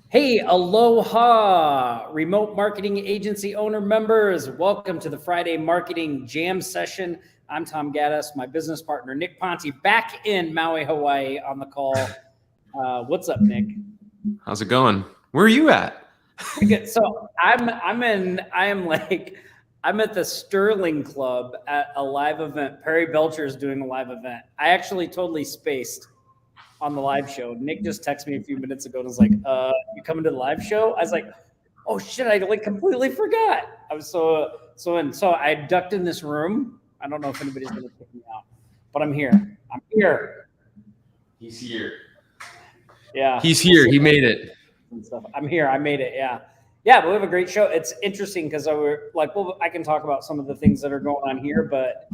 Hey, aloha, remote marketing agency owner members. Welcome to the Friday Marketing Jam Session. I'm Tom Gaddis, my business partner, Nick Ponte, back in Maui, Hawaii on the call. What's up, Nick? How's it going? Where are you at? Pretty good. So I'm at the Sterling Club at a live event. Perry Belcher is doing a live event. I actually totally spaced on the live show. Nick just texted me a few minutes ago and was like, you coming to the live show? I was like, oh shit, I completely forgot. I was so I ducked in this room. I don't know if anybody's gonna pick me out, but I'm here. I'm here. He's here. Yeah. He's here. He made it. And stuff. I'm here. I made it. Yeah. Yeah, but we have a great show. It's interesting because I can talk about some of the things that are going on here, but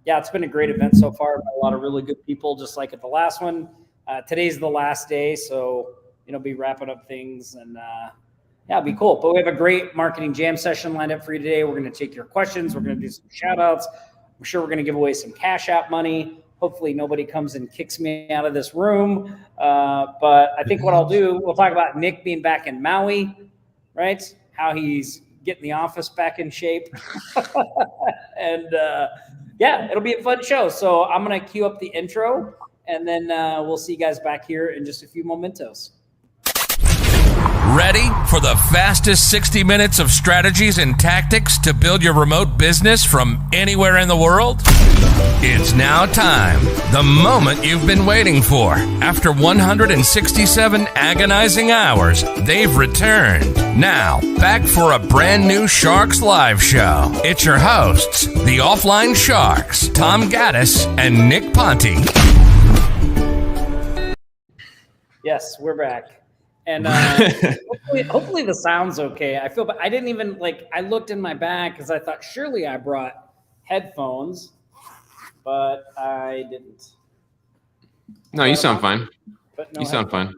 yeah, it's been a great event so far. A lot of really good people, just like at the last one. Today's the last day, so be wrapping up things, and yeah, it'll be cool. But we have a great marketing jam session lined up for you today. We're going to take your questions. We're going to do some shout outs. I'm sure we're going to give away some Cash App money. Hopefully nobody comes and kicks me out of this room. But I think what I'll do, we'll talk about Nick being back in Maui, right? How he's getting the office back in shape. And yeah, it'll be a fun show. So I'm going to cue up the intro, and then we'll see you guys back here in just a few momentos. Ready for the fastest 60 minutes of strategies and tactics to build your remote business from anywhere in the world? It's now time, the moment you've been waiting for. After 167 agonizing hours, they've returned. Now, back for a brand new Sharks Live show. It's your hosts, the Offline Sharks, Tom Gaddis and Nick Ponte. Yes, we're back. And hopefully the sound's okay. I feel, but I didn't even I looked in my bag because I thought surely I brought headphones, but I didn't. No, you sound fine. But no, you sound fine.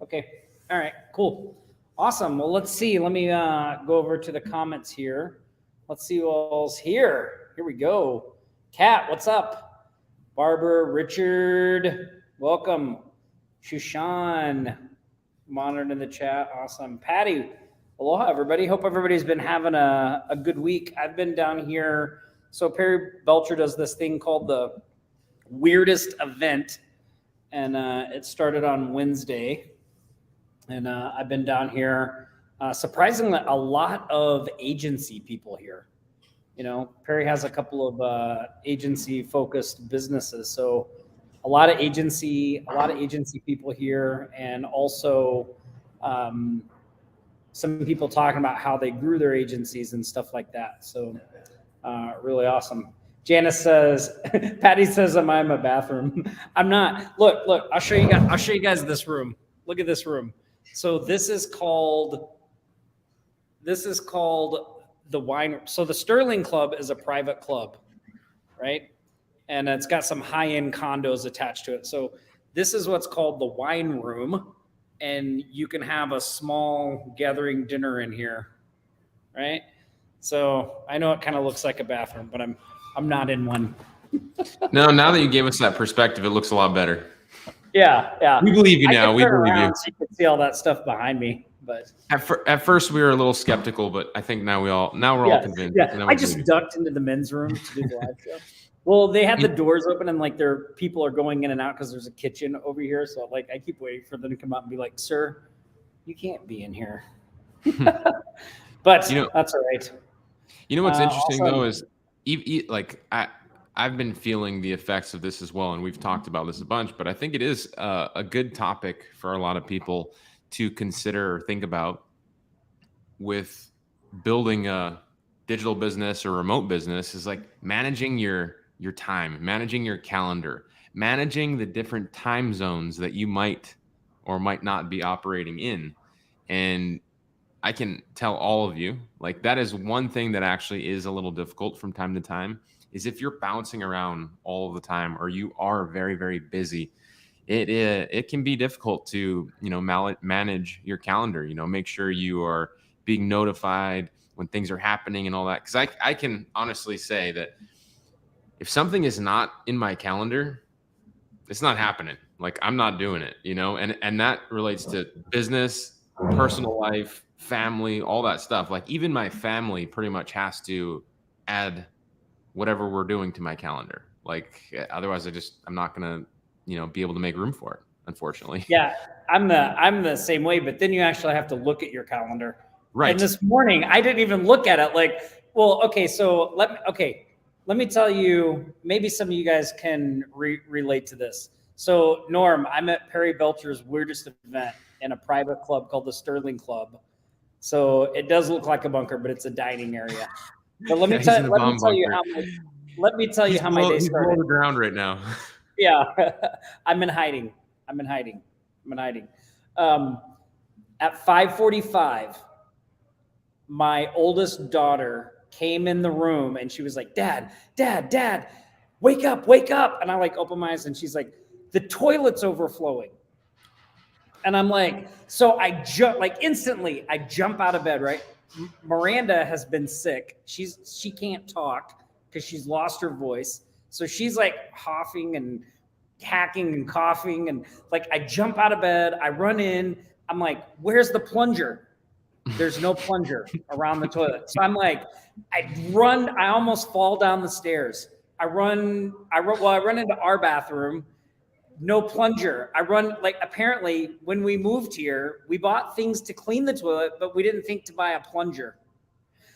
Okay. All right. Cool. Awesome. Well, let's see. Let me go over to the comments here. Let's see who else here. Here we go. Kat, what's up? Barbara, Richard, welcome. Shushan. Monitored in the chat. Awesome. Patty, aloha, everybody. Hope everybody's been having a good week. I've been down here. So Perry Belcher does this thing called the Weirdest Event, and it started on Wednesday. And I've been down here. Surprisingly, a lot of agency people here. Perry has a couple of agency-focused businesses, so a lot of agency people here, and also some people talking about how they grew their agencies and stuff like that. So really awesome. Janice says, Patty says, am I in my bathroom? I'm not. Look, I'll show you guys this room. Look at this room. So this is called the wine. So the Sterling Club is a private club, right? And it's got some high-end condos attached to it. So this is what's called the wine room, and you can have a small gathering dinner in here, right? So I know it kind of looks like a bathroom, but I'm not in one. No, now that you gave us that perspective, it looks a lot better. Yeah. We believe you now. We believe you. So you can see all that stuff behind me. But at first we were a little skeptical, but I think now we're all convinced. Yeah, I just ducked into the men's room to do the live show. Well, they had the doors open, and their people are going in and out because there's a kitchen over here. So I keep waiting for them to come out and be like, "Sir, you can't be in here." But that's all right. You know what's interesting though is, I've been feeling the effects of this as well, and we've talked about this a bunch. But I think it is a good topic for a lot of people to consider or think about with building a digital business or remote business. Is managing your time, managing your calendar, managing the different time zones that you might or might not be operating in. And I can tell all of you, that is one thing that actually is a little difficult from time to time, is if you're bouncing around all the time or you are very, very busy, it can be difficult to, manage your calendar, make sure you are being notified when things are happening and all that. Because I can honestly say that if something is not in my calendar, it's not happening. Like I'm not doing it, you know, and that relates to business, personal life, family, all that stuff. Like even my family pretty much has to add whatever we're doing to my calendar. Like otherwise I'm not going to, you know, be able to make room for it, unfortunately. Yeah, I'm the same way, but then you actually have to look at your calendar. Right. And this morning I didn't even look at it. Like, well, okay, so let me tell you, maybe some of you guys can relate to this. So Norm, I'm at Perry Belcher's weirdest event in a private club called the Sterling Club. So it does look like a bunker, but it's a dining area. But let me tell you how my day He's below started. the ground right now. Yeah, I'm in hiding. At 5:45, my oldest daughter came in the room and she was like, Dad, wake up. And I like open my eyes and she's like, the toilet's overflowing. And I'm like, so I jump, like instantly, I jump out of bed, right? Miranda has been sick. She can't talk because she's lost her voice. So she's like coughing and hacking and coughing. And like, I jump out of bed, I run in. I'm like, where's the plunger? There's no plunger around the toilet. So I'm like, I almost fall down the stairs. I run into our bathroom. No plunger. I run, like, apparently when we moved here, we bought things to clean the toilet, but we didn't think to buy a plunger.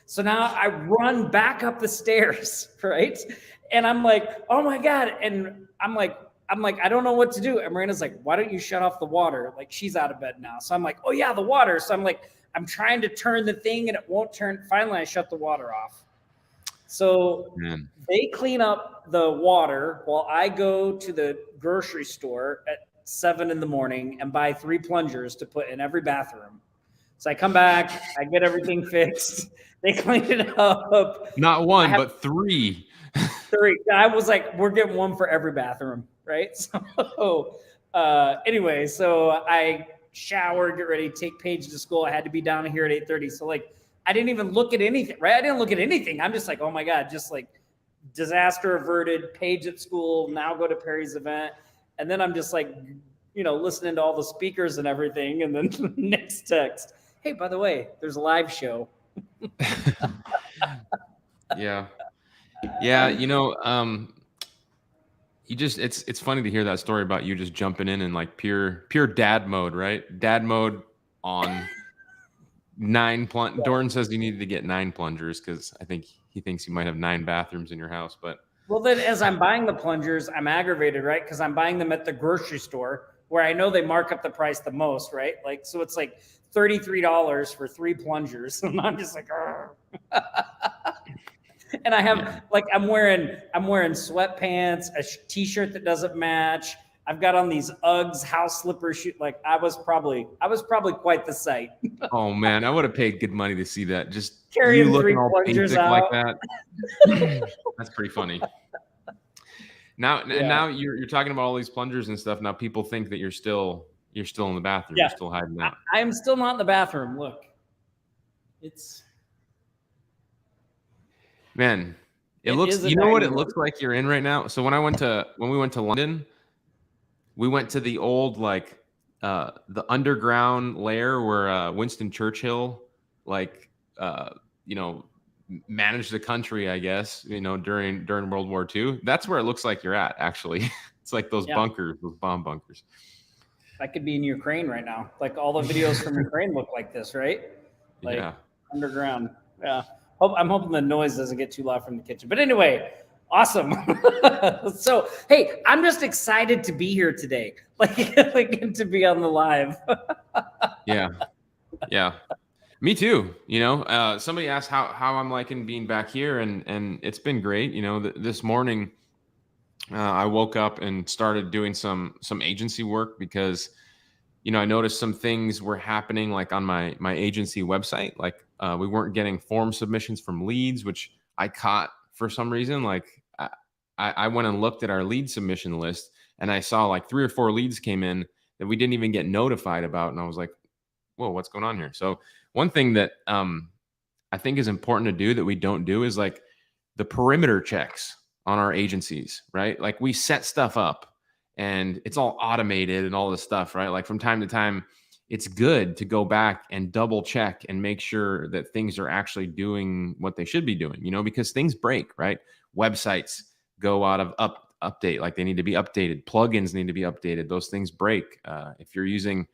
So now I run back up the stairs, right? And I'm like, oh my God. And I'm like, I don't know what to do. And Miranda's like, why don't you shut off the water? Like she's out of bed now. So I'm like, oh yeah, the water. So I'm like, I'm trying to turn the thing and it won't turn. Finally, I shut the water off. So they clean up the water while I go to the grocery store at 7 a.m. and buy 3 plungers to put in every bathroom. So I come back, I get everything fixed. They clean it up. Not one, but 3. 3. I was like, we're getting one for every bathroom, right? So anyway, so I showered, get ready, take Paige to school. I had to be down here at 8:30. So like, I didn't even look at anything, right? I didn't look at anything. I'm just like, oh my God, just like disaster averted, Paige at school, now go to Perry's event. And then I'm just like, you know, listening to all the speakers and everything. And then the next text, hey, by the way, there's a live show. Yeah. Yeah. You know, it's funny to hear that story about you just jumping in like pure dad mode, right? Dad mode on 9 plungers. Dorn says you needed to get 9 plungers because I think he thinks you might have 9 bathrooms in your house. But well, then as I'm buying the plungers, I'm aggravated, right? Because I'm buying them at the grocery store where I know they mark up the price the most, right? Like, so it's like $33 for 3 plungers, and I'm just like, and I have like I'm wearing sweatpants, a t-shirt that doesn't match. I've got on these Uggs house slipper shoe. Like I was probably quite the sight. Oh man, I would have paid good money to see that. Just carrying you 3 looking all plungers basic out like that. That's pretty funny. Now you're talking about all these plungers and stuff. Now people think that you're still in the bathroom. Yeah. You're still hiding out. I am still not in the bathroom. Look, it's man. It looks. You know what it looks like you're in right now. So when we went to London, we went to the old like the underground lair where Winston Churchill managed the country, I guess, during World War II. That's where it looks like you're at, actually. It's like those bunkers, those bomb bunkers. I could be in Ukraine right now. Like all the videos from Ukraine look like this, right? Like underground. Yeah. I'm hoping the noise doesn't get too loud from the kitchen. But anyway, awesome. So, hey, I'm just excited to be here today. Like to be on the live. Yeah. Me too. Somebody asked how I'm liking being back here, and it's been great. This morning I woke up and started doing some agency work because, I noticed some things were happening like on my agency website. Like we weren't getting form submissions from leads, which I caught for some reason. Like I went and looked at our lead submission list and I saw like 3 or 4 leads came in that we didn't even get notified about. And I was like, whoa, what's going on here? So one thing that I think is important to do that we don't do is like the perimeter checks on our agencies, right? Like we set stuff up and it's all automated and all this stuff, right? Like from time to time, it's good to go back and double check and make sure that things are actually doing what they should be doing, because things break, right? Websites go out of update, like they need to be updated. Plugins need to be updated. Those things break. If you're using,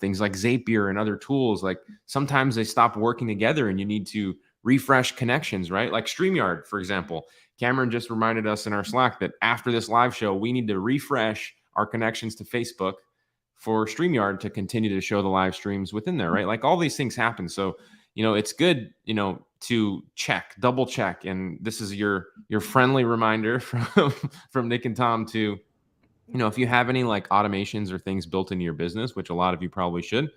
things like Zapier and other tools, like sometimes they stop working together and you need to refresh connections, right? Like StreamYard, for example. Cameron just reminded us in our Slack that after this live show, we need to refresh our connections to Facebook for StreamYard to continue to show the live streams within there, right? Like all these things happen. So, it's good, to double check. And this is your friendly reminder from Nick and Tom to, if you have any like automations or things built into your business, which a lot of you probably should,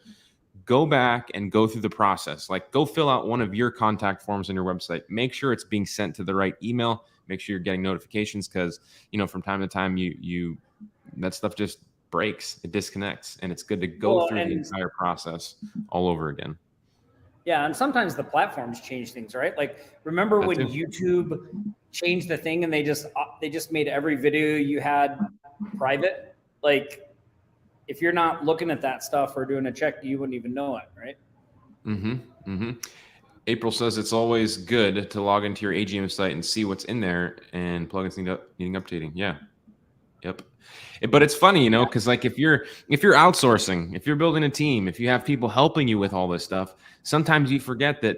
go back and go through the process. Like go fill out one of your contact forms on your website. Make sure it's being sent to the right email. Make sure you're getting notifications because, from time to time you that stuff just breaks, it disconnects, and it's good to go through the entire process all over again. Yeah, and sometimes the platforms change things, right? Like remember when YouTube changed the thing and they just made every video you had private? Like if you're not looking at that stuff or doing a check, you wouldn't even know it, right? April says it's always good to log into your AGM site and see what's in there and plugins needing updating. Yeah. Yep. But it's funny, because like if you're outsourcing, if you're building a team, if you have people helping you with all this stuff, sometimes you forget that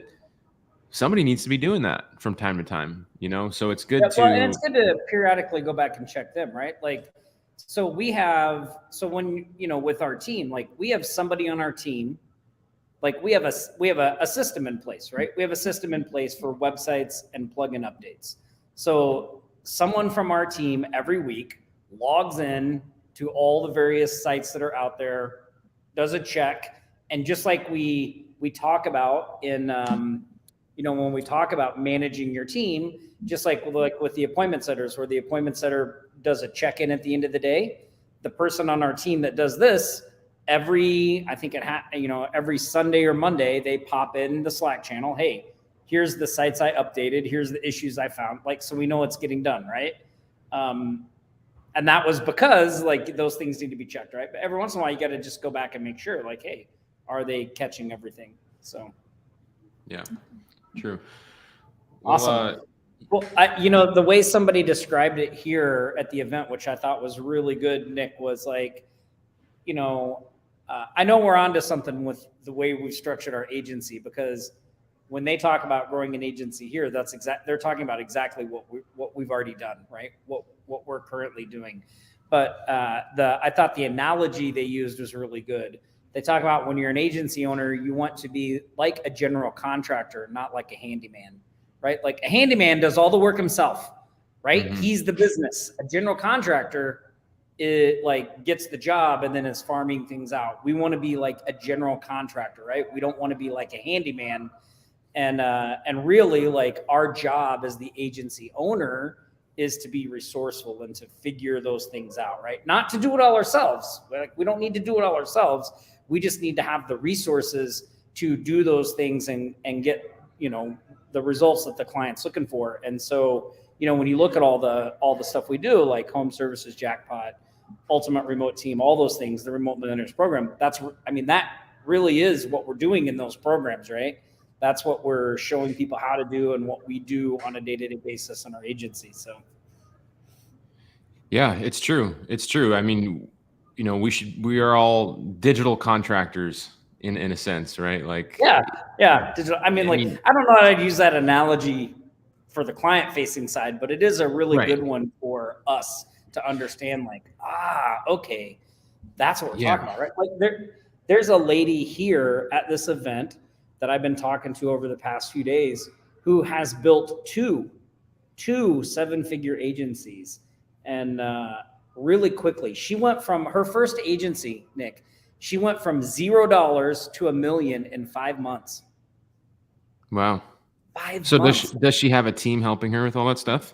somebody needs to be doing that from time to time, so it's good and it's good to periodically go back and check them, right? Like, so when, with our team, like we have somebody on our team, like we have a system in place, right? We have a system in place for websites and plugin updates. So someone from our team every week logs in to all the various sites that are out there, does a check. And just like we talk about in, when we talk about managing your team, just like with the appointment setters, where the appointment setter does a check-in at the end of the day, the person on our team that does this every Sunday or Monday, they pop in the Slack channel. Hey, here's the sites I updated. Here's the issues I found. Like, so we know it's getting done, right? And that was because like those things need to be checked, right? But every once in a while, you got to just go back and make sure, like, hey, are they catching everything? So, yeah, true. Awesome. Well, the way somebody described it here at the event, which I thought was really good, Nick, was like, I know we're onto something with the way we've structured our agency, because when they talk about growing an agency here, they're talking about exactly what we've already done, right? What we're currently doing. But I thought the analogy they used was really good. They talk about when you're an agency owner, you want to be like a general contractor, not like a handyman, right? Like a handyman does all the work himself, right? Mm-hmm. He's the business. A general contractor, it like gets the job and then is farming things out. We want to be like a general contractor, right? We don't want to be like a handyman. And really, like, our job as the agency owner is to be resourceful and to figure those things out, right? Not to do it all ourselves. Like, we don't need to do it all ourselves. We just need to have the resources to do those things and get, the results that the client's looking for. And so, when you look at all the stuff we do, like home services, jackpot, ultimate remote team, all those things, the remote millionaires program, that really is what we're doing in those programs, right? That's what we're showing people how to do and what we do on a day-to-day basis in our agency. So. Yeah, it's true. It's true. I mean, we are all digital contractors in a sense, right? Like, yeah. Digital. I mean, I don't know how I'd use that analogy for the client-facing side, but it is a really good one for us to understand. Like, okay, that's what we're talking about, right? Like, there's a lady here at this event that I've been talking to over the past few days who has built two 7-figure agencies, and really quickly, she went from her first agency, Nick. She went from $0 to $1 million in 5 months. Wow. 5 so months. Does she have a team helping her with all that stuff?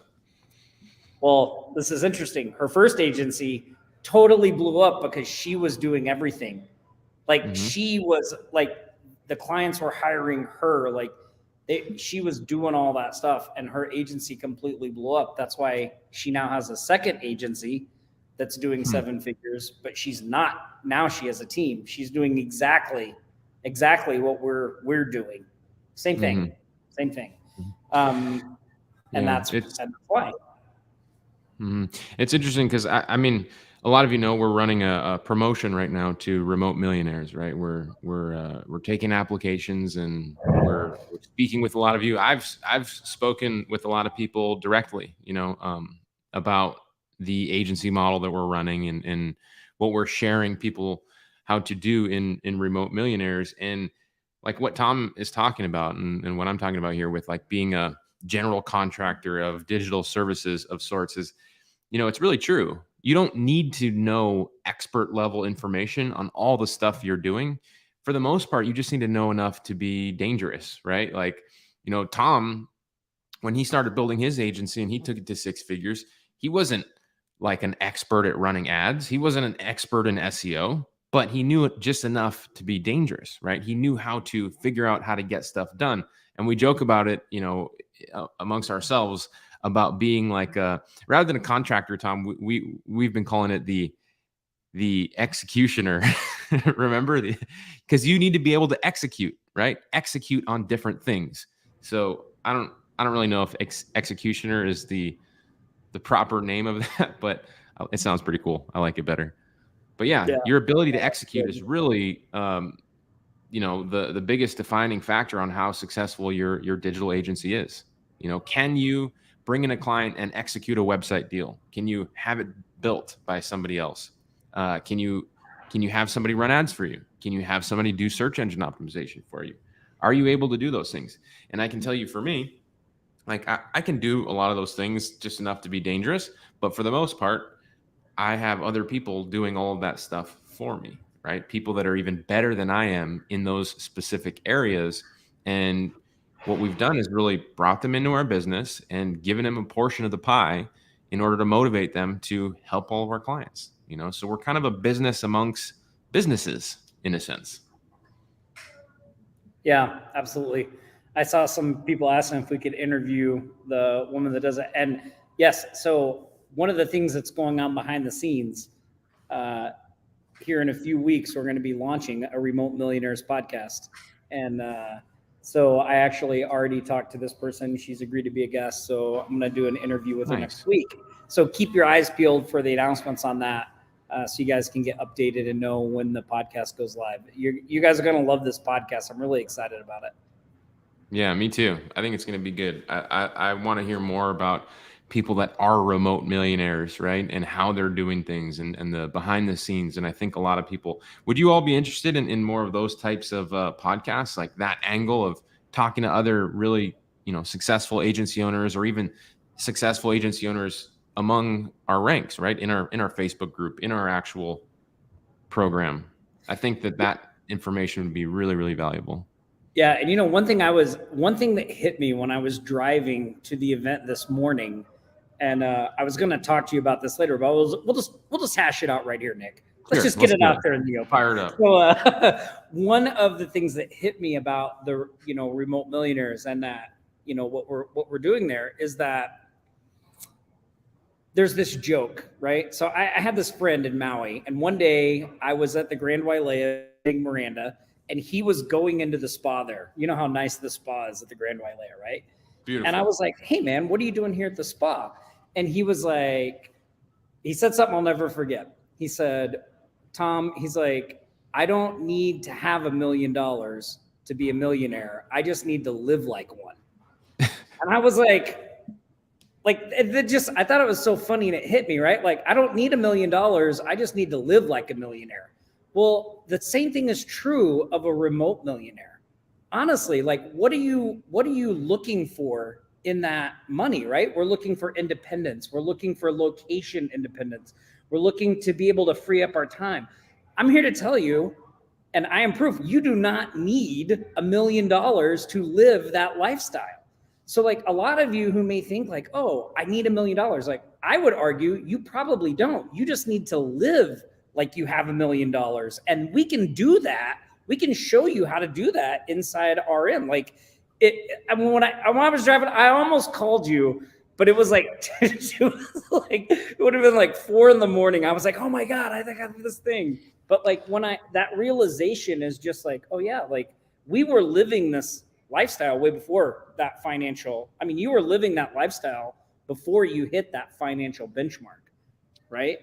Well, this is interesting. Her first agency totally blew up because she was doing everything. Like, she was like, the clients were hiring her, like she was doing all that stuff, and her agency completely blew up. That's why she now has a second agency that's doing 7 figures, but she's not. Now she has a team. She's doing exactly what we're doing. Same thing. And that's why. It's interesting because I mean, a lot of you know we're running a promotion right now to remote millionaires, right? We're taking applications and we're speaking with a lot of you. I've spoken with a lot of people directly, about the agency model that we're running and what we're sharing people how to do in remote millionaires, and like what Tom is talking about and what I'm talking about here with like being a general contractor of digital services of sorts is, it's really true. You don't need to know expert level information on all the stuff you're doing. For the most part, you just need to know enough to be dangerous, right? Like, Tom, when he started building his agency and he took it to 6 figures, he wasn't like an expert at running ads. He wasn't an expert in SEO, but he knew it just enough to be dangerous, right? He knew how to figure out how to get stuff done. And we joke about it, amongst ourselves about being like rather than a contractor, Tom, we've been calling it the executioner. Remember, because you need to be able to execute, right? Execute on different things. So I don't really know if executioner is the proper name of that, but it sounds pretty cool. I like it better. But yeah, your ability to execute is really, the biggest defining factor on how successful your digital agency is. Can you bring in a client and execute a website deal? Can you have it built by somebody else? Can you have somebody run ads for you? Can you have somebody do search engine optimization for you? Are you able to do those things? And I can tell you, for me, like I can do a lot of those things just enough to be dangerous, but for the most part, I have other people doing all of that stuff for me, right? People that are even better than I am in those specific areas. And what we've done is really brought them into our business and given them a portion of the pie in order to motivate them to help all of our clients, so we're kind of a business amongst businesses in a sense. Yeah, absolutely. I saw some people asking if we could interview the woman that does it. And yes, so one of the things that's going on behind the scenes, here in a few weeks, we're going to be launching a Remote Millionaires podcast. And so I actually already talked to this person. She's agreed to be a guest. So I'm going to do an interview with her next week. So keep your eyes peeled for the announcements on that, so you guys can get updated and know when the podcast goes live. You guys are going to love this podcast. I'm really excited about it. Yeah, me too. I think it's going to be good. I want to hear more about people that are remote millionaires, right? And how they're doing things and the behind the scenes. And I think a lot of people, would you all be interested in more of those types of podcasts, like that angle of talking to other really, successful agency owners or even successful agency owners among our ranks, right? In our Facebook group, in our actual program. I think that information would be really, really valuable. Yeah. And one thing that hit me when I was driving to the event this morning, and I was going to talk to you about this later, but we'll just hash it out right here, Nick. Let's get it out there in the open. Fire it up. So one of the things that hit me about the remote millionaires and that what we're doing there is that there's this joke, right? So I had this friend in Maui, and one day I was at the Grand Wailea in Miranda, and he was going into the spa there. You know how nice the spa is at the Grand Wailea, right? Beautiful. And I was like, hey man, what are you doing here at the spa? And he was like, he said something I'll never forget. He said, Tom, he's like, I don't need to have $1 million to be a millionaire. I just need to live like one. And I was like, I thought it was so funny and it hit me, right? Like, I don't need $1 million. I just need to live like a millionaire. Well, the same thing is true of a remote millionaire. Honestly, like, what are you looking for in that money, right? We're looking for independence. We're looking for location independence. We're looking to be able to free up our time. I'm here to tell you, and I am proof, you do not need $1 million to live that lifestyle. So like a lot of you who may think like, oh, I need $1 million. Like I would argue you probably don't. You just need to live like you have $1 million. And we can do that. We can show you how to do that inside RM. Like when I was driving, I almost called you but it was like, it would have been like 4 a.m. I was like, oh my God, I think I have this thing. But like that realization is just like, oh yeah, like we were living this lifestyle way before that financial. I mean, you were living that lifestyle before you hit that financial benchmark, right?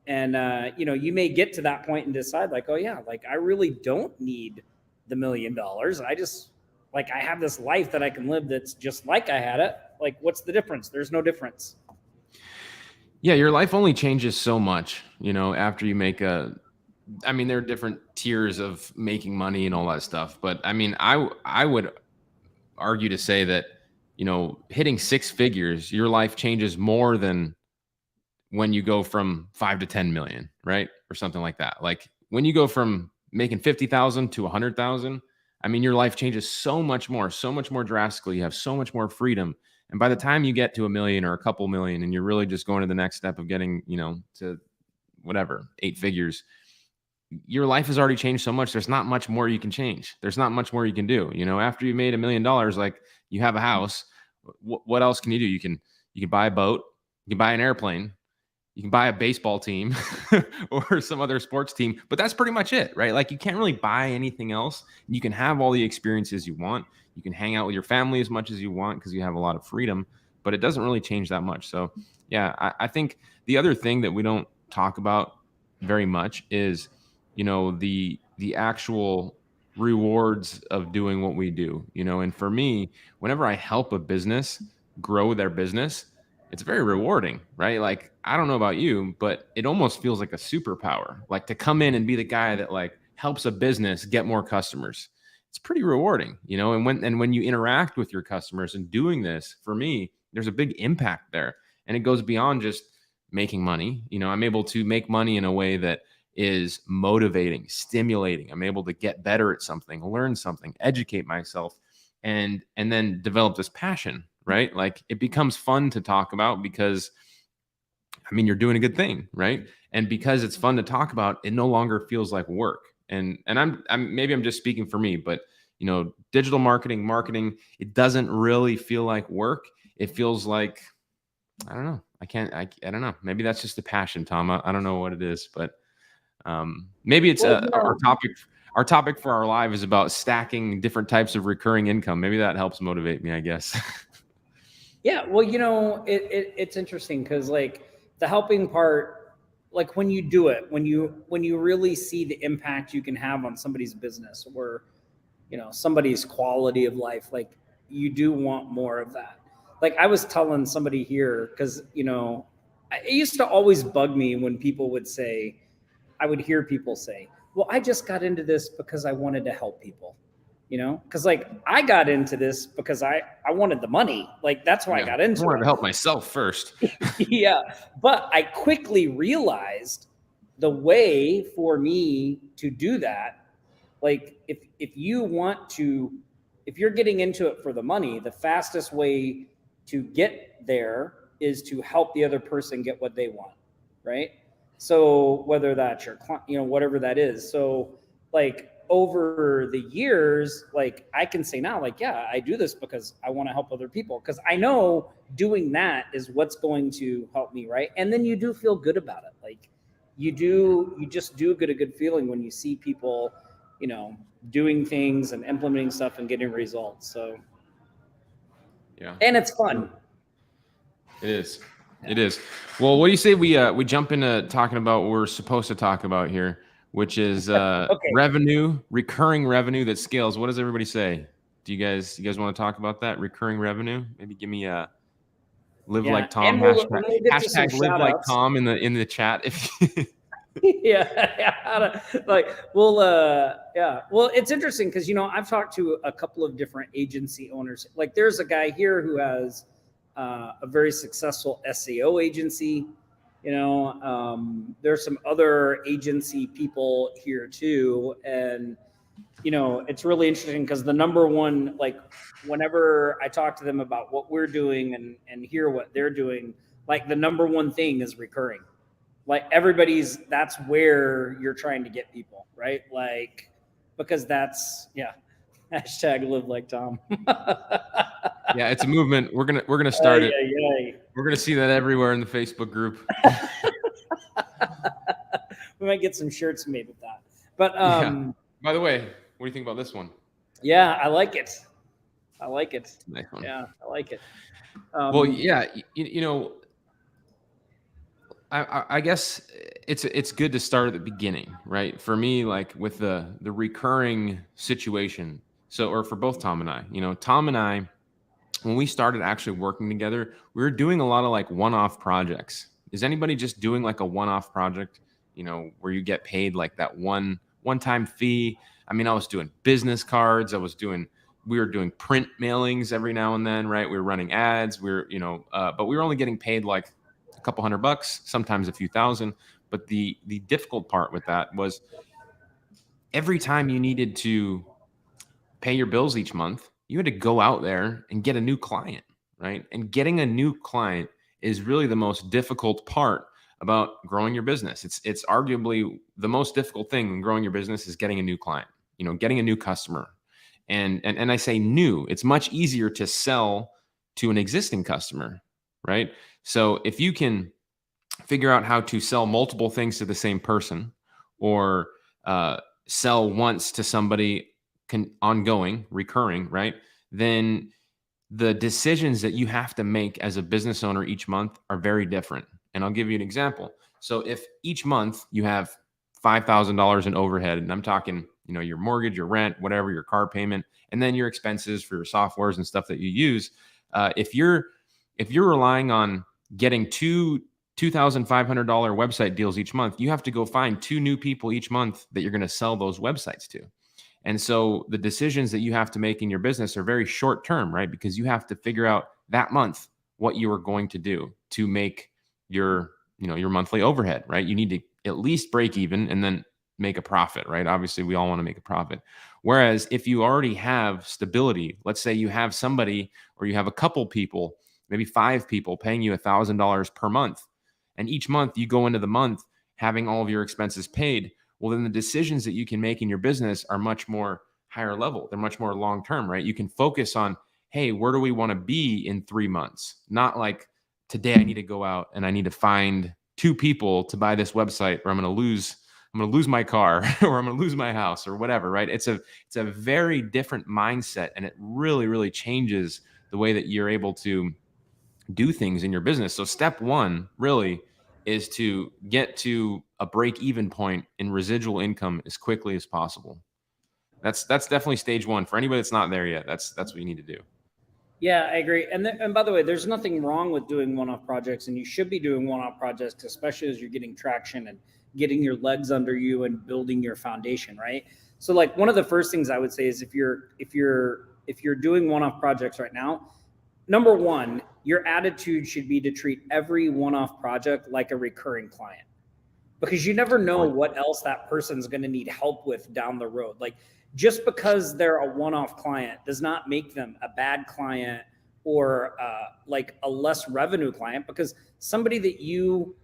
And you may get to that point and decide like, oh yeah, like I really don't need the $1 million. I just like I have this life that I can live that's just like I had it. Like, what's the difference? There's no difference. Yeah, your life only changes so much, after you make there are different tiers of making money and all that stuff. But I mean, I would argue to say that, hitting 6 figures, your life changes more than when you go from 5 to 10 million, right? Or something like that. Like when you go from making 50,000 to 100,000, I mean, your life changes so much more drastically. You have so much more freedom. And by the time you get to $1 million or a couple million, and you're really just going to the next step of getting, to whatever, 8 figures, your life has already changed so much. There's not much more you can change. There's not much more you can do. After you made $1 million, like you have a house, what else can you do? You can buy a boat, you can buy an airplane, you can buy a baseball team or some other sports team, but that's pretty much it, right? Like you can't really buy anything else. You can have all the experiences you want. You can hang out with your family as much as you want because you have a lot of freedom, but it doesn't really change that much. So yeah, I think the other thing that we don't talk about very much is, the actual rewards of doing what we do, and for me, whenever I help a business grow their business, it's very rewarding, right? Like, I don't know about you, but it almost feels like a superpower, like to come in and be the guy that like helps a business get more customers. It's pretty rewarding, and when you interact with your customers and doing this, for me, there's a big impact there, and it goes beyond just making money. I'm able to make money in a way that is motivating, stimulating. I'm able to get better at something, learn something, educate myself, and then develop this passion, right? Like it becomes fun to talk about because, I mean, you're doing a good thing, right? And because it's fun to talk about, it no longer feels like work. And I'm maybe I'm just speaking for me, but digital marketing, it doesn't really feel like work. It feels like, I don't know. I don't know. Maybe that's just a passion, Tom. I don't know what it is, but maybe it's our topic for our live is about stacking different types of recurring income. Maybe that helps motivate me, I guess. Yeah, well, it's interesting because like the helping part, like when you do it, when you really see the impact you can have on somebody's business or somebody's quality of life, like you do want more of that. Like I was telling somebody here, because it used to always bug me when people would say, I would hear people say, well, I just got into this because I wanted to help people, because like I got into this because I wanted the money. Like that's why I got into it. I wanted to help myself first. Yeah. But I quickly realized the way for me to do that, like if you're getting into it for the money, the fastest way to get there is to help the other person get what they want. Right. So whether that's your client, whatever that is. So like over the years, like I can say now, like, yeah, I do this because I want to help other people. Cause I know doing that is what's going to help me. Right. And then you do feel good about it. Like you just do get a good feeling when you see people, doing things and implementing stuff and getting results. So yeah. And it's fun. It is. It is. Well, what do you say we jump into talking about what we're supposed to talk about here, which is revenue, recurring revenue that scales. What does everybody say? Do you guys want to talk about that recurring revenue? Maybe give me a live like Tom hashtag live like Tom in the chat if yeah. Well, it's interesting because I've talked to a couple of different agency owners. Like there's a guy here who has a very successful SEO agency. There's some other agency people here too. And, it's really interesting because the number one, like whenever I talk to them about what we're doing and hear what they're doing, like the number one thing is recurring. Like that's where you're trying to get people, right? Like, because that's Hashtag live like Tom. Yeah, it's a movement. We're gonna start it. Ay. We're gonna see that everywhere in the Facebook group. We might get some shirts made with that. But Yeah. By the way, what do you think about this one? yeah, I like it. Nice one. Yeah, I like it. Well, yeah, I guess it's good to start at the beginning, right? For me, like with the recurring situation. So, or for both Tom and I, Tom and I, when we started actually working together, we were doing a lot of like one-off projects. Is anybody just doing like a one-off project, where you get paid like that one-time fee? I mean, I was doing business cards. We were doing print mailings every now and then, right? We were running ads. But we were only getting paid like a couple $100, sometimes a few thousand. But the difficult part with that was every time you needed to pay your bills each month, you had to go out there and get a new client, right? And getting a new client is really the most difficult part about growing your business. It's arguably the most difficult thing in growing your business is getting a new client, getting a new customer. And I say new, it's much easier to sell to an existing customer, right? So if you can figure out how to sell multiple things to the same person, or sell once to somebody ongoing, recurring, right? Then the decisions that you have to make as a business owner each month are very different. And I'll give you an example. So if each month you have $5,000 in overhead, and I'm talking, your mortgage, your rent, whatever, your car payment, and then your expenses for your softwares and stuff that you use. If you're relying on getting two $2,500 website deals each month, you have to go find 2 new people each month that you're going to sell those websites to. And so the decisions that you have to make in your business are very short term, right? Because you have to figure out that month what you are going to do to make your monthly overhead, right? You need to at least break even and then make a profit, right? Obviously, we all want to make a profit. Whereas if you already have stability, let's say you have somebody, or you have a couple people, maybe 5 people paying you $1,000 per month, and each month you go into the month having all of your expenses paid, well, then the decisions that you can make in your business are much more higher level. They're much more long-term, right? You can focus on, hey, where do we want to be in 3 months? Not like, today I need to go out and I need to find 2 people to buy this website, or I'm going to lose my car or I'm going to lose my house or whatever, right? It's a very different mindset, and it really, really changes the way that you're able to do things in your business. So step 1 really is to get to a break-even point in residual income as quickly as possible. That's definitely stage 1 for anybody that's not there yet. That's what you need to do. Yeah, I agree. And by the way, there's nothing wrong with doing one-off projects, and you should be doing one-off projects, especially as you're getting traction and getting your legs under you and building your foundation, right? So like one of the first things I would say is if you're doing one-off projects right now, number 1, your attitude should be to treat every one-off project like a recurring client, because you never know what else that person's going to need help with down the road. Like, just because they're a one-off client does not make them a bad client or like a less revenue client, because somebody that you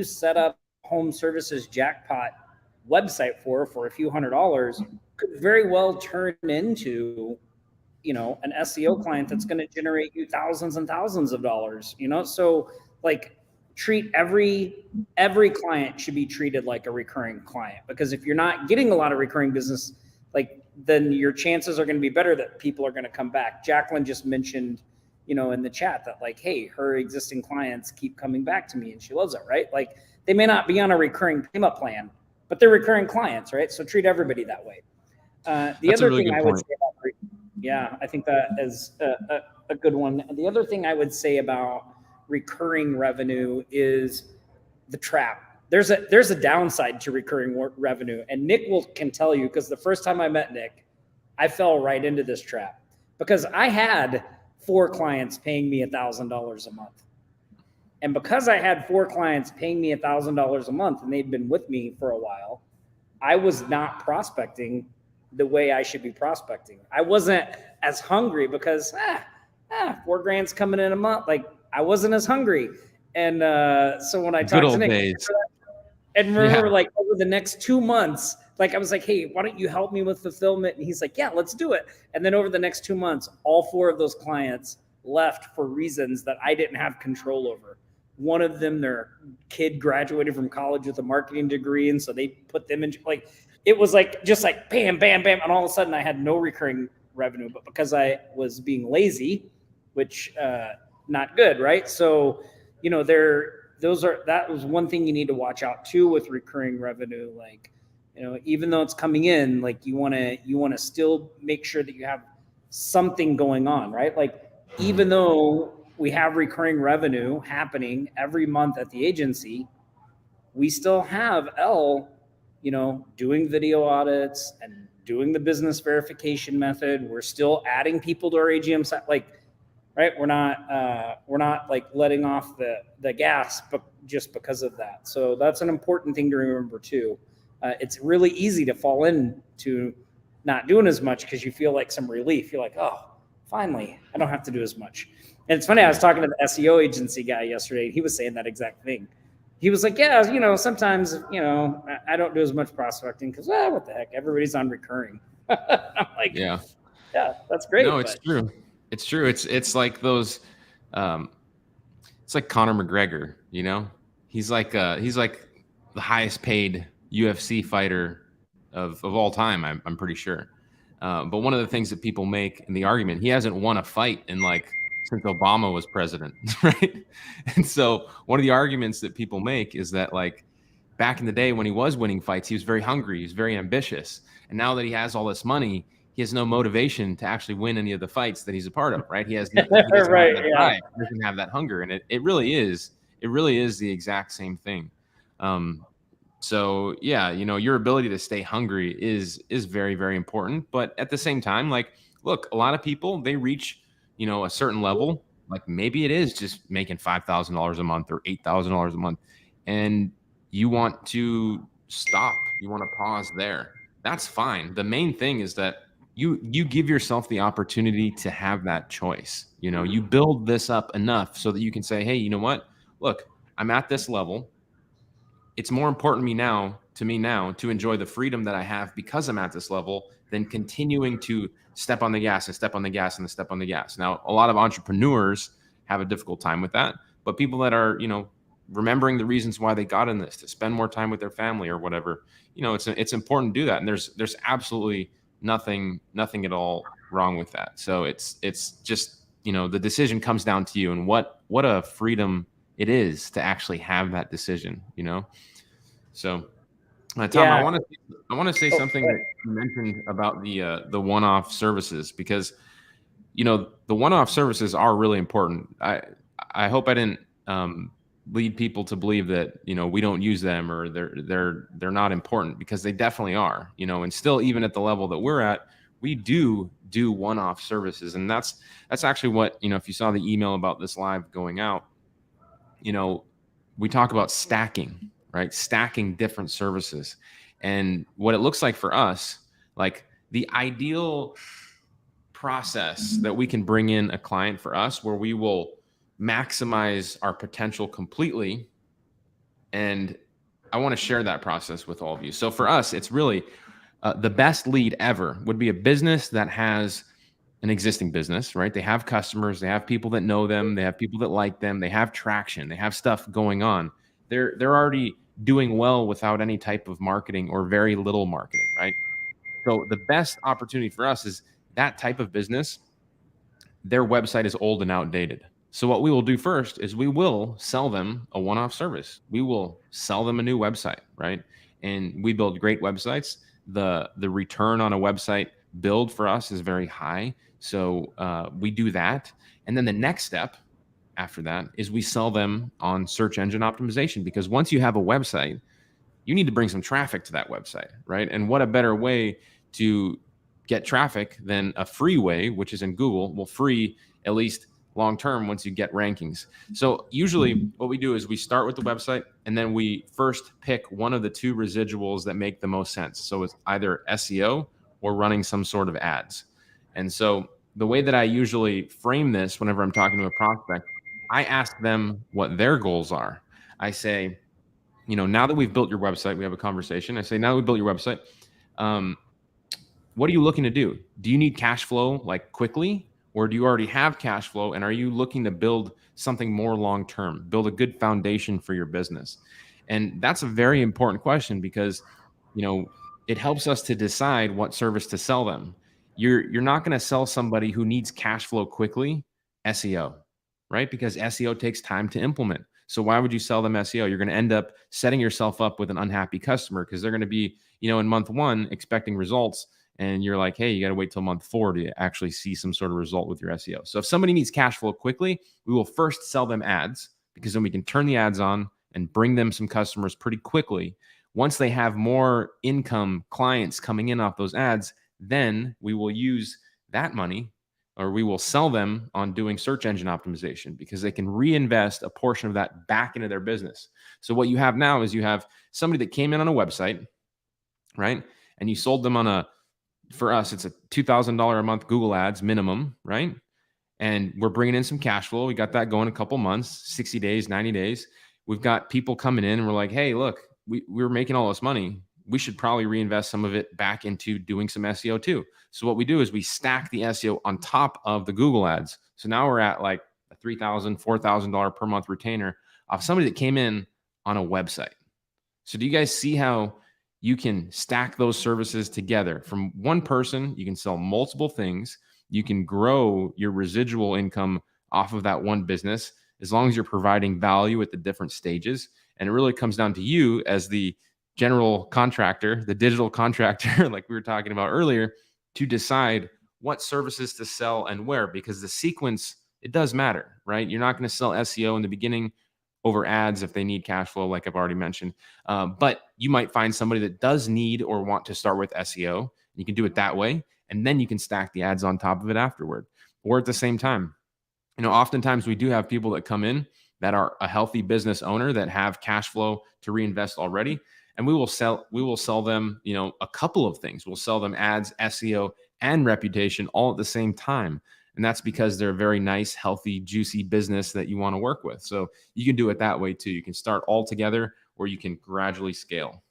set up home services jackpot website for a few $100s could very well turn into an SEO client that's going to generate you thousands and thousands of dollars, so like treat every client should be treated like a recurring client, because if you're not getting a lot of recurring business, like, then your chances are going to be better that people are going to come back. Jacqueline just mentioned, in the chat that like, hey, her existing clients keep coming back to me and she loves it, right? Like, they may not be on a recurring payment plan, but they're recurring clients, right? So treat everybody that way. The other thing I would say about, yeah, I think that is a good one. The other thing I would say about recurring revenue is the trap. There's a downside to recurring revenue, and Nick can tell you, because the first time I met Nick, I fell right into this trap, because I had 4 clients paying me $1,000 a month. And because I had 4 clients paying me $1,000 a month and they'd been with me for a while, I was not prospecting the way I should be prospecting. I wasn't as hungry, because $4,000's coming in a month. Like, I wasn't as hungry. And so when I talked to Nick, like over the next 2 months, Like I was like, hey, why don't you help me with fulfillment? And he's like, yeah, let's do it. And then over the next 2 months, all 4 of those clients left for reasons that I didn't have control over. One of them, their kid graduated from college with a marketing degree, and so they put them in. Like it was like just like bam, bam, bam, and all of a sudden I had no recurring revenue. But because I was being lazy, which not good, right? So that was one thing you need to watch out too with recurring revenue. Like even though it's coming in, like you want to still make sure that you have something going on, right? Like even though we have recurring revenue happening every month at the agency, we still have doing video audits and doing the business verification method. We're still adding people to our AGM site, right? We're not like letting off the gas, but just because of that. So that's an important thing to remember too. It's really easy to fall into not doing as much because you feel like some relief. You're like, oh, finally, I don't have to do as much. And it's funny, I was talking to the SEO agency guy yesterday, and he was saying that exact thing. He was like, yeah, sometimes, I don't do as much prospecting because, what the heck, everybody's on recurring. I'm like, yeah, that's great. No, it's true. It's true. It's like those, it's like Conor McGregor, he's like the highest paid UFC fighter of all time. I'm pretty sure. But one of the things that people make in the argument, he hasn't won a fight in since Obama was president, right? And so one of the arguments that people make is that back in the day when he was winning fights, he was very hungry, he was very ambitious. And now that he has all this money, he has no motivation to actually win any of the fights that he's a part of, right? He doesn't right, have that drive, he doesn't have that hunger. And it really is the exact same thing. So yeah, your ability to stay hungry is very, very important. But at the same time, look, a lot of people, they reach, a certain level, maybe it is just making $5,000 a month or $8,000 a month. And you want to stop, you want to pause there. That's fine. The main thing is that you give yourself the opportunity to have that choice. You build this up enough so that you can say, hey, you know what? Look, I'm at this level. It's more important to me now to enjoy the freedom that I have because I'm at this level than continuing to step on the gas and step on the gas and step on the gas. Now, a lot of entrepreneurs have a difficult time with that, but people that are, remembering the reasons why they got in this, to spend more time with their family or whatever, it's important to do that. And there's absolutely nothing at all wrong with that. So it's just, the decision comes down to you, and what a freedom it is to actually have that decision, So Tom, yeah. I want to say something that you mentioned about the one-off services, because the one-off services are really important. I hope I didn't lead people to believe that we don't use them or they're not important, because they definitely are. And still, even at the level that we're at, we do one-off services, and that's actually what if you saw the email about this live going out, we talk about stacking. Right? Stacking different services. And what it looks like for us, the ideal process that we can bring in a client for us where we will maximize our potential completely. And I want to share that process with all of you. So for us, it's really the best lead ever would be a business that has an existing business, right? They have customers, they have people that know them, they have people that like them, they have traction, they have stuff going on. They're already doing well without any type of marketing or very little marketing, right? So the best opportunity for us is that type of business. Their website is old and outdated. So what we will do first is we will sell them a one-off service. We will sell them a new website, right? And we build great websites. The return on a website build for us is very high. So we do that. And then the next step after that is we sell them on search engine optimization, because once you have a website, you need to bring some traffic to that website, right? And what a better way to get traffic than a free way, which is in Google, will free at least long-term once you get rankings. So usually what we do is we start with the website, and then we first pick one of the two residuals that make the most sense. So it's either SEO or running some sort of ads. And so the way that I usually frame this whenever I'm talking to a prospect, I ask them what their goals are. I say, now that we've built your website, we have a conversation. I say, now that we've built your website, What are you looking to do? Do you need cash flow like quickly, or do you already have cash flow? And are you looking to build something more long-term, build a good foundation for your business? And that's a very important question because, it helps us to decide what service to sell them. You're not going to sell somebody who needs cash flow quickly SEO, right? Because SEO takes time to implement. So why would you sell them SEO? You're going to end up setting yourself up with an unhappy customer because they're going to be, in month 1 expecting results. And you're like, hey, you got to wait till month 4 to actually see some sort of result with your SEO. So if somebody needs cash flow quickly, we will first sell them ads because then we can turn the ads on and bring them some customers pretty quickly. Once they have more income clients coming in off those ads, then we will use that money, or we will sell them on doing search engine optimization because they can reinvest a portion of that back into their business. So what you have now is you have somebody that came in on a website, right? And you sold them for us, it's a $2,000 a month Google ads minimum, right? And we're bringing in some cash flow. We got that going a couple months, 60 days, 90 days. We've got people coming in and we're like, hey, look, we're making all this money. We should probably reinvest some of it back into doing some SEO too. So what we do is we stack the SEO on top of the Google ads. So now we're at like a $3,000, $4,000 per month retainer off somebody that came in on a website. So do you guys see how you can stack those services together? From one person, you can sell multiple things. You can grow your residual income off of that one business as long as you're providing value at the different stages. And it really comes down to you as the general contractor, the digital contractor, like we were talking about earlier, to decide what services to sell and where, because the sequence, it does matter, right? You're not going to sell SEO in the beginning over ads if they need cash flow, like I've already mentioned. But you might find somebody that does need or want to start with SEO. You can do it that way. And then you can stack the ads on top of it afterward or at the same time. Oftentimes we do have people that come in that are a healthy business owner that have cash flow to reinvest already. And we will sell them, a couple of things. We'll sell them ads, SEO, and reputation all at the same time. And that's because they're a very nice, healthy, juicy business that you want to work with. So you can do it that way too. You can start all together or you can gradually scale.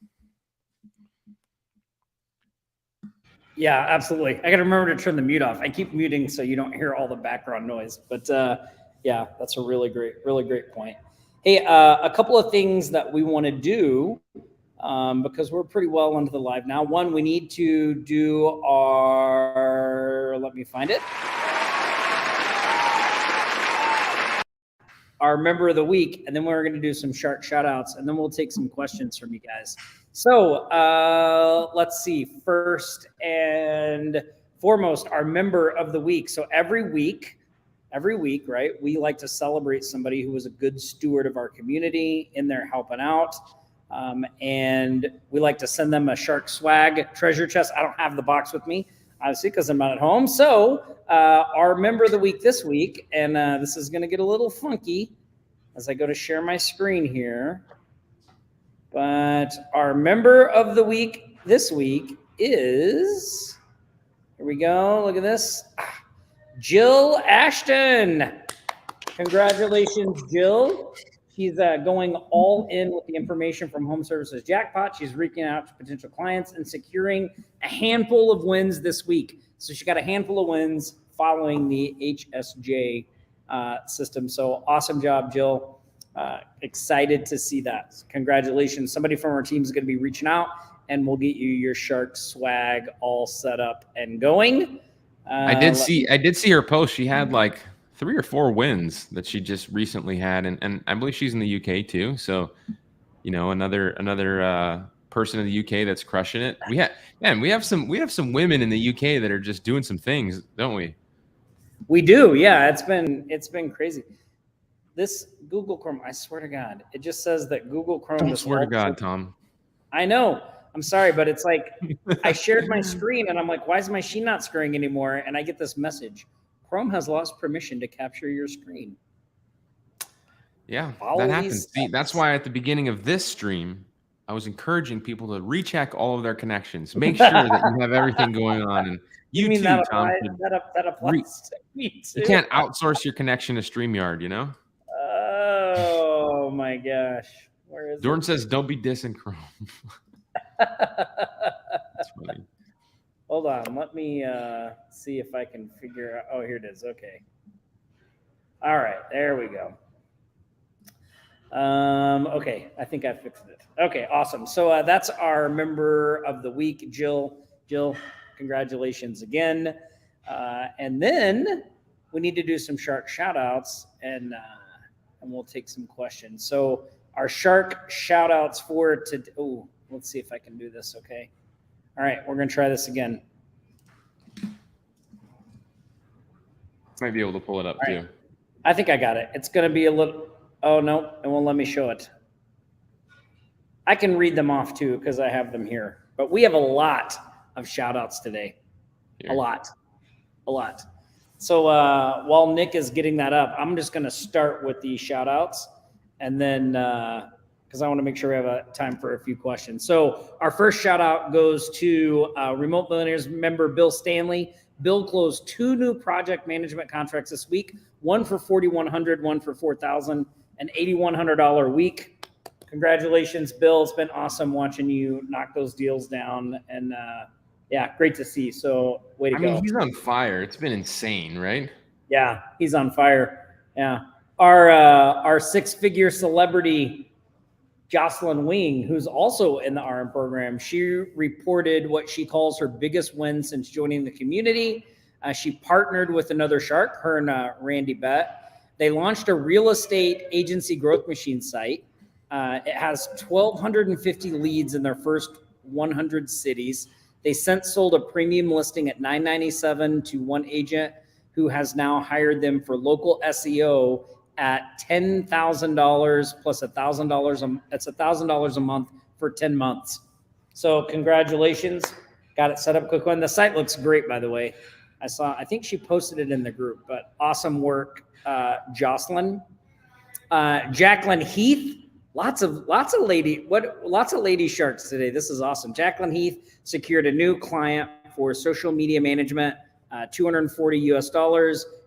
Yeah, absolutely. I got to remember to turn the mute off. I keep muting so you don't hear all the background noise. But yeah, that's a really great point. Hey, a couple of things that we want to do because we're pretty well into the live now. One, we need to do let me find it. Our member of the week, and then we're going to do some shark shout outs, and then we'll take some questions from you guys. So let's see. First and foremost, our member of the week. So every week, right, we like to celebrate somebody who was a good steward of our community in there helping out. And we like to send them a shark swag treasure chest. I don't have the box with me, obviously, because I'm not at home. So our member of the week this week, and this is going to get a little funky as I go to share my screen here. But our member of the week this week is, here we go, look at this, Jill Ashton. Congratulations, Jill. She's going all in with the information from Home Services Jackpot. She's reaching out to potential clients and securing a handful of wins this week. So she got a handful of wins following the HSJ system. So awesome job, Jill. Excited to see that. Congratulations. Somebody from our team is going to be reaching out and we'll get you your shark swag all set up and going. I did see her post. She had like 3 or 4 wins that she just recently had. And I believe she's in the UK too. So, another person in the UK that's crushing it. We have some women in the UK that are just doing some things, don't we? We do. Yeah. It's been crazy. This Google Chrome, I swear to God, it just says that Google Chrome. Don't swear to God, Tom. I know. I'm sorry, but it's like I shared my screen and I'm like, why is my machine not screening anymore? And I get this message. Chrome has lost permission to capture your screen. Yeah, that happens. See, that's why at the beginning of this stream, I was encouraging people to recheck all of their connections. Make sure that you have everything going on. And you too, that Tom. That applies to me too. You can't outsource your connection to StreamYard, Oh my gosh. Where is Jordan says, don't be dissing Chrome. That's funny. Hold on. Let me see if I can figure out. Oh, here it is. Okay. All right. There we go. Okay. I think I fixed it. Okay. Awesome. So that's our member of the week, Jill. Jill, congratulations again. And then we need to do some shark shout outs and we'll take some questions. So our shark shout outs for today. Oh, let's see if I can do this. Okay. All right. We're going to try this again. Might be able to pull it up too. I think I got it. It's going to be a little, oh no, it won't let me show it. I can read them off too because I have them here. But we have a lot of shout outs today. Here. A lot. So while Nick is getting that up, I'm just going to start with the shout outs and then because I want to make sure we have time for a few questions. So our first shout out goes to Remote Millionaires member Bill Stanley. Bill closed 2 new project management contracts this week, one for $4,100, one for $4,000, an $8,100 a week. Congratulations, Bill. It's been awesome watching you knock those deals down. And yeah, great to see. So way to go. I mean, he's on fire. It's been insane, right? Yeah, he's on fire. Yeah. Our 6-figure celebrity, Jocelyn Wing, who's also in the RM program, she reported what she calls her biggest win since joining the community. She partnered with another shark, her and Randy Bett. They launched a real estate agency growth machine site. It has 1,250 leads in their first 100 cities. They since sold a premium listing at $997 to one agent who has now hired them for local SEO at $10,000 plus $1,000. That's $1,000 a month for 10 months. So congratulations. Got it set up quick one. The site looks great, by the way. I think she posted it in the group, but awesome work, Jocelyn. Jacqueline Heath. Lots of lady sharks today. This is awesome. Jacqueline Heath secured a new client for social media management, $240 US.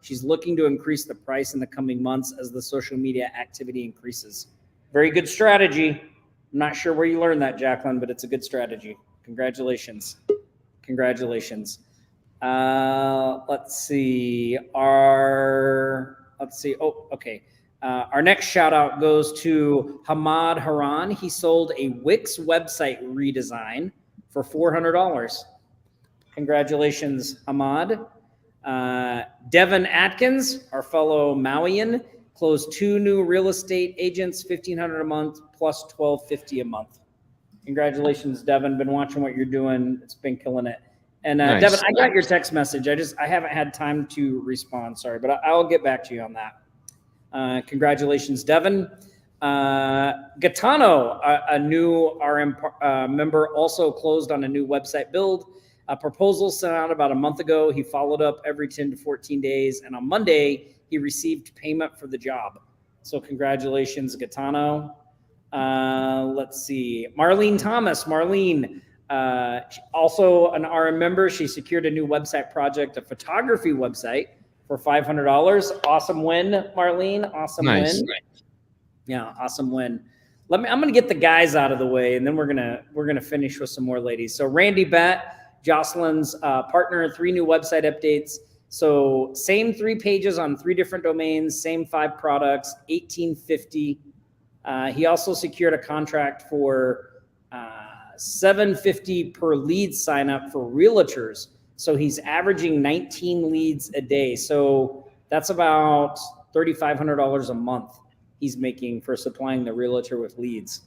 She's looking to increase the price in the coming months as the social media activity increases. Very good strategy. I'm not sure where you learned that, Jacqueline, but it's a good strategy. Congratulations. Let's see. Oh, okay. Our next shout out goes to Hamad Haran. He sold a Wix website redesign for $400. Congratulations, Hamad. Devin Atkins, our fellow Mauian, closed 2 new real estate agents, $1,500 a month plus $1,250 a month. Congratulations, Devin. Been watching what you're doing. It's been killing it. And nice. Devin, I got your text message. I haven't had time to respond. Sorry, but I'll get back to you on that. Congratulations, Devin. Gaetano, a new RM member, also closed on a new website build. A proposal sent out about a month ago. He followed up every 10 to 14 days. And on Monday, he received payment for the job. So congratulations, Gaetano. Let's see. Marlene Thomas. Marlene, also an RM member. She secured a new website project, a photography website for $500. Awesome win, Marlene. Awesome win. Yeah, awesome win. I'm going to get the guys out of the way, and then we're gonna finish with some more ladies. So Randy Bett, Jocelyn's partner, 3 new website updates. So same 3 pages on 3 different domains, same 5 products, $1,850. He also secured a contract for $750 per lead sign up for realtors. So he's averaging 19 leads a day. So that's about $3,500 a month he's making for supplying the realtor with leads.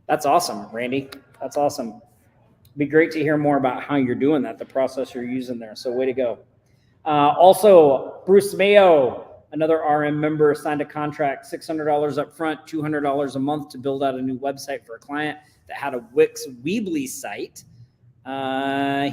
That's awesome, Randy. That's awesome. It'd be great to hear more about how you're doing that, the process you're using there. So way to go. Also, Bruce Mayo, another RM member, signed a contract, $600 up front, $200 a month to build out a new website for a client that had a Wix Weebly site.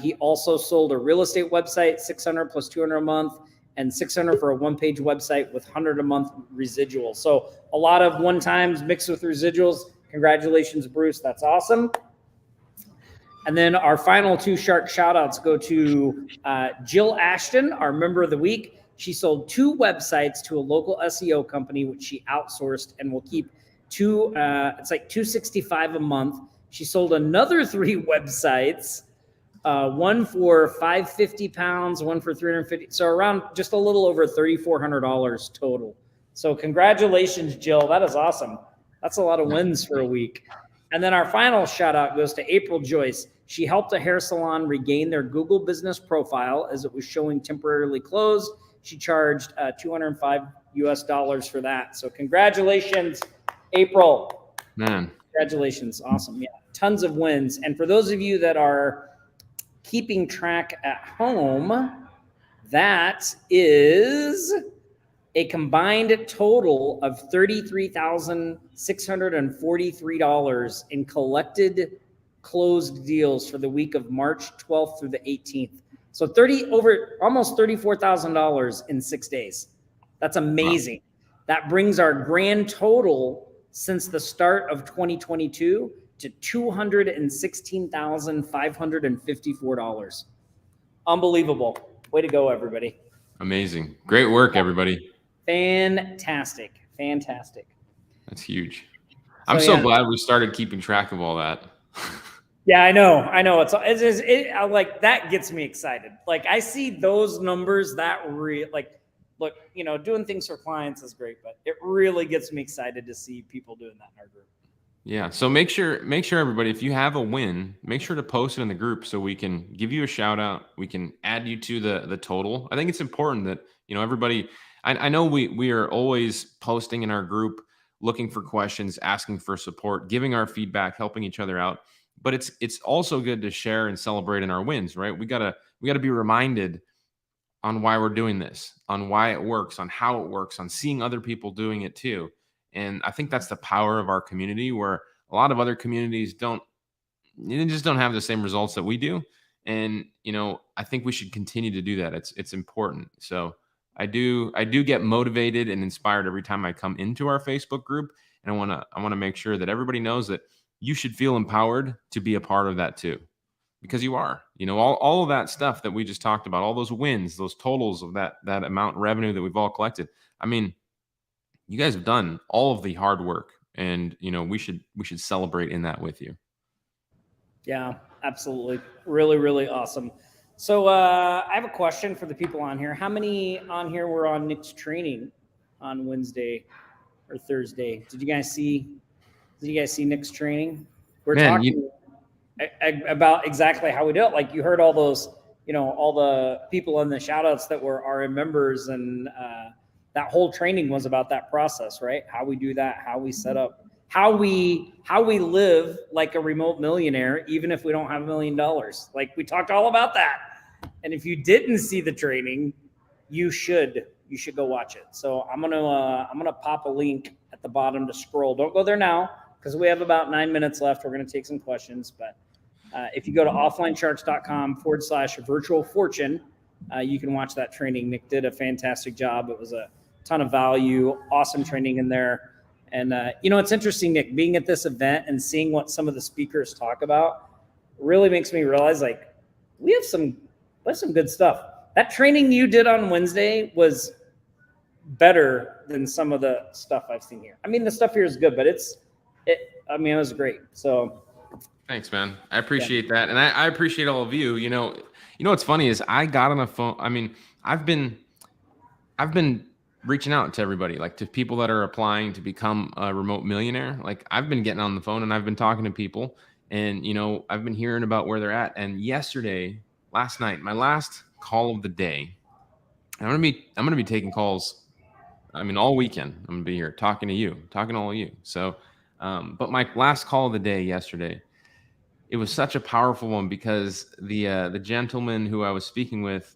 He also sold a real estate website, $600 plus $200 a month, and $600 for a 1-page website with $100 a month residual. So a lot of one-times mixed with residuals. Congratulations, Bruce. That's awesome. And then our final 2 shark shout outs go to Jill Ashton, our member of the week. She sold 2 websites to a local SEO company, which she outsourced and will keep it's like $265 a month. She sold another 3 websites, one for 550 pounds, one for 350. So around just a little over $3,400 total. So congratulations, Jill. That is awesome. That's a lot of wins for a week. And then our final shout out goes to April Joyce. She helped a hair salon regain their Google business profile as it was showing temporarily closed. She charged $205 for that. So congratulations, April. Man. Congratulations. Awesome. Yeah. Tons of wins. And for those of you that are keeping track at home, that is a combined total of $33,643 in collected closed deals for the week of March 12th through the 18th. So almost $34,000 in 6 days. That's amazing. Wow. That brings our grand total since the start of 2022 to $216,554. Unbelievable. Way to go, everybody. Amazing. Great work, everybody. Fantastic. That's huge. I'm so glad we started keeping track of all that. Yeah, I know. It like that gets me excited. Like I see those numbers look, doing things for clients is great, but it really gets me excited to see people doing that in our group. Yeah. So make sure everybody, if you have a win, make sure to post it in the group so we can give you a shout out. We can add you to the total. I think it's important that, everybody, I know we are always posting in our group, looking for questions, asking for support, giving our feedback, helping each other out. But it's also good to share and celebrate in our wins, right? We gotta be reminded on why we're doing this, on why it works, on how it works, on seeing other people doing it too. And I think that's the power of our community, where a lot of other communities just don't have the same results that we do. And, I think we should continue to do that. It's important. So I do get motivated and inspired every time I come into our Facebook group. And I want to make sure that everybody knows that you should feel empowered to be a part of that too, because you are, all of that stuff that we just talked about, all those wins, those totals of that amount of revenue that we've all collected. I mean, you guys have done all of the hard work, and we should celebrate in that with you. Yeah, absolutely. Really, really awesome. So I have a question for the people on here. How many on here were on Nick's training on Wednesday or Thursday? Did you guys see Nick's training? We're talking about exactly how we do it. Like you heard all those, all the people in the shout outs that were our members, and that whole training was about that process, right? How we do that, how we set up, how we live like a remote millionaire, even if we don't have $1 million. Like we talked all about that. And if you didn't see the training, you should go watch it. So I'm gonna pop a link at the bottom to scroll. Don't go there now, because we have about 9 minutes left. We're going to take some questions, but if you go to offlinecharts.com/virtual fortune, you can watch that training. Nick did a fantastic job. It was a ton of value, awesome training in there. And, it's interesting, Nick, being at this event and seeing what some of the speakers talk about really makes me realize, like, we have some good stuff. That training you did on Wednesday was better than some of the stuff I've seen here. I mean, the stuff here is good, but it was great. So thanks, man. I appreciate that. And I appreciate all of you. What's funny is I got on a phone. I mean, I've been reaching out to everybody, like to people that are applying to become a remote millionaire. Like I've been getting on the phone and I've been talking to people, and, I've been hearing about where they're at. And last night, my last call of the day, I'm going to be taking calls. I mean, all weekend I'm going to be here talking to all of you. So, but my last call of the day yesterday, it was such a powerful one, because the gentleman who I was speaking with,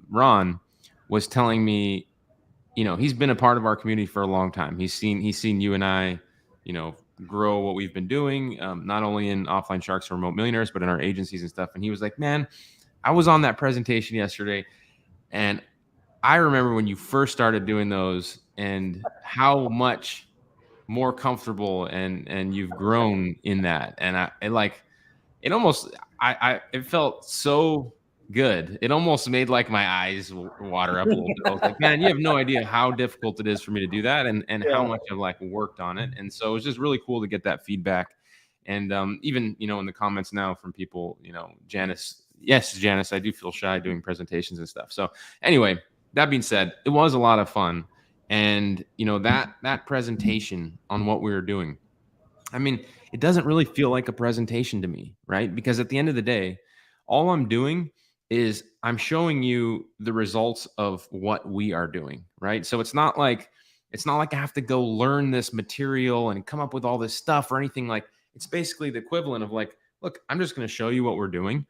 Ron, was telling me, he's been a part of our community for a long time. He's seen you and I, grow what we've been doing, not only in Offline Sharks or Remote Millionaires, but in our agencies and stuff. And he was like, man, I was on that presentation yesterday, and I remember when you first started doing those and how much more comfortable and you've grown in that. And it felt so good. It almost made like my eyes water up a little bit. I was like, man, you have no idea how difficult it is for me to do that, and how much I've worked on it. And so it was just really cool to get that feedback. And even, in the comments now from people, Janice, yes, Janice, I do feel shy doing presentations and stuff. So anyway, that being said, it was a lot of fun. And, that presentation on what we were doing, I mean, it doesn't really feel like a presentation to me, right? Because at the end of the day, all I'm doing is I'm showing you the results of what we are doing, right? So it's not like I have to go learn this material and come up with all this stuff or anything. Like, it's basically the equivalent of like, look, I'm just going to show you what we're doing.